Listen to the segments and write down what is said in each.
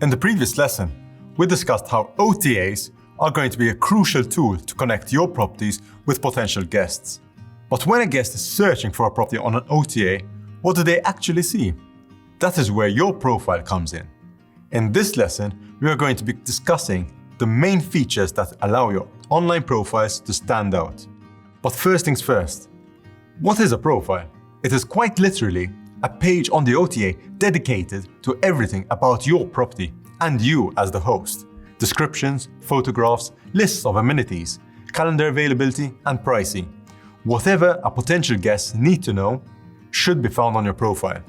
In the previous lesson, we discussed how OTAs are going to be a crucial tool to connect your properties with potential guests. But when a guest is searching for a property on an OTA, what do they actually see? That is where your profile comes in. In this lesson, we are going to be discussing the main features that allow your online profiles to stand out. But first things first, what is a profile? It is quite literally a page on the OTA dedicated to everything about your property and you as the host. Descriptions, photographs, lists of amenities, calendar availability, and pricing. Whatever a potential guest needs to know should be found on your profile.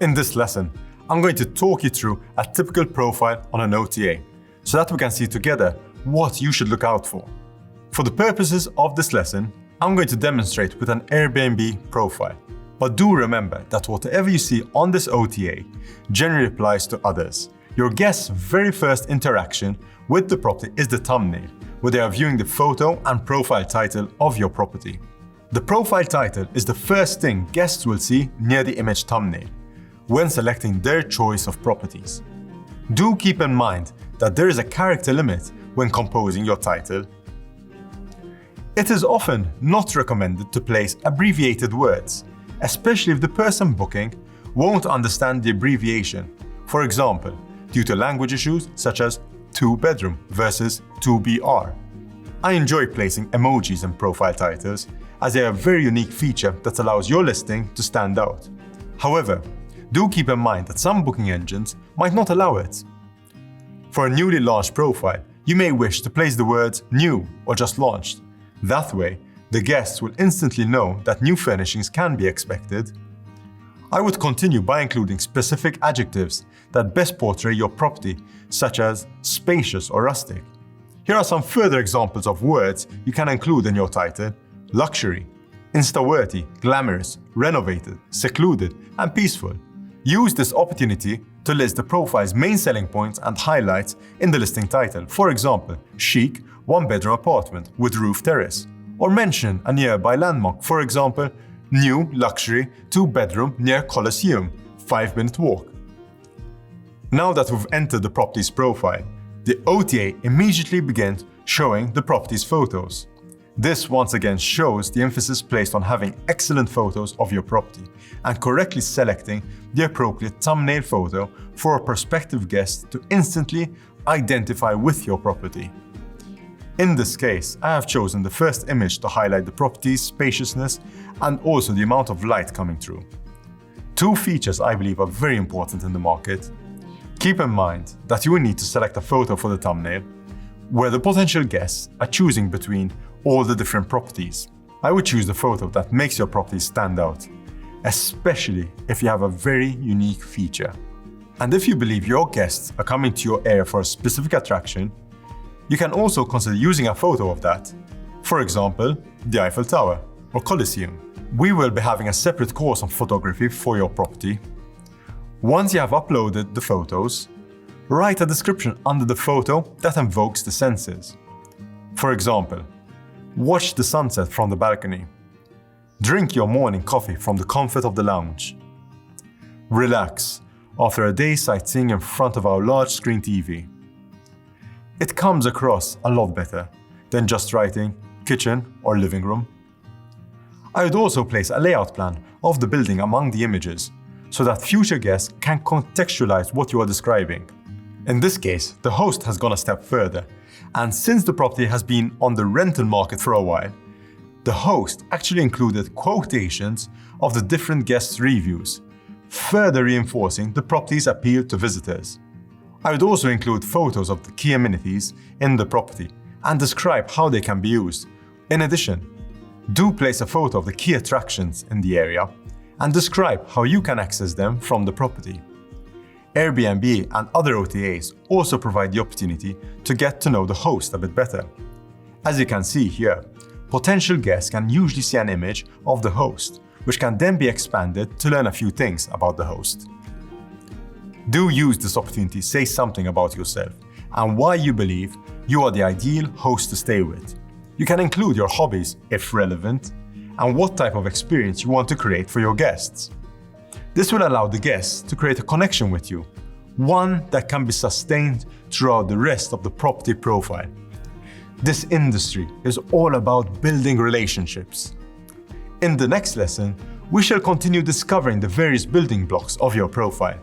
In this lesson, I'm going to talk you through a typical profile on an OTA so that we can see together what you should look out for. For the purposes of this lesson, I'm going to demonstrate with an Airbnb profile. But do remember that whatever you see on this OTA generally applies to others. Your guest's very first interaction with the property is the thumbnail, where they are viewing the photo and profile title of your property. The profile title is the first thing guests will see near the image thumbnail when selecting their choice of properties. Do keep in mind that there is a character limit when composing your title. It is often not recommended to place abbreviated words, especially if the person booking won't understand the abbreviation. For example, due to language issues such as 2-bedroom versus 2BR. I enjoy placing emojis in profile titles as they are a very unique feature that allows your listing to stand out. However, do keep in mind that some booking engines might not allow it. For a newly launched profile, you may wish to place the words new or just launched. That way, the guests will instantly know that new furnishings can be expected. I would continue by including specific adjectives that best portray your property, such as spacious or rustic. Here are some further examples of words you can include in your title: luxury, insta-worthy, glamorous, renovated, secluded, and peaceful. Use this opportunity to list the profile's main selling points and highlights in the listing title. For example, chic, 1-bedroom apartment with roof terrace. Or mention a nearby landmark, for example, new luxury 2-bedroom near Colosseum, 5-minute walk. Now that we've entered the property's profile, the OTA immediately begins showing the property's photos. This once again shows the emphasis placed on having excellent photos of your property and correctly selecting the appropriate thumbnail photo for a prospective guest to instantly identify with your property. In this case, I have chosen the first image to highlight the property's spaciousness and also the amount of light coming through. Two features I believe are very important in the market. Keep in mind that you will need to select a photo for the thumbnail, where the potential guests are choosing between all the different properties. I would choose the photo that makes your property stand out, especially if you have a very unique feature. And if you believe your guests are coming to your area for a specific attraction, you can also consider using a photo of that. For example, the Eiffel Tower or Colosseum. We will be having a separate course on photography for your property. Once you have uploaded the photos, write a description under the photo that invokes the senses. For example, watch the sunset from the balcony. Drink your morning coffee from the comfort of the lounge. Relax after a day sightseeing in front of our large screen TV. It comes across a lot better than just writing kitchen or living room. I would also place a layout plan of the building among the images so that future guests can contextualize what you are describing. In this case, the host has gone a step further, and since the property has been on the rental market for a while, the host actually included quotations of the different guests' reviews, further reinforcing the property's appeal to visitors. I would also include photos of the key amenities in the property and describe how they can be used. In addition, do place a photo of the key attractions in the area and describe how you can access them from the property. Airbnb and other OTAs also provide the opportunity to get to know the host a bit better. As you can see here, potential guests can usually see an image of the host, which can then be expanded to learn a few things about the host. Do use this opportunity to say something about yourself and why you believe you are the ideal host to stay with. You can include your hobbies, if relevant, and what type of experience you want to create for your guests. This will allow the guests to create a connection with you, one that can be sustained throughout the rest of the property profile. This industry is all about building relationships. In the next lesson, we shall continue discovering the various building blocks of your profile.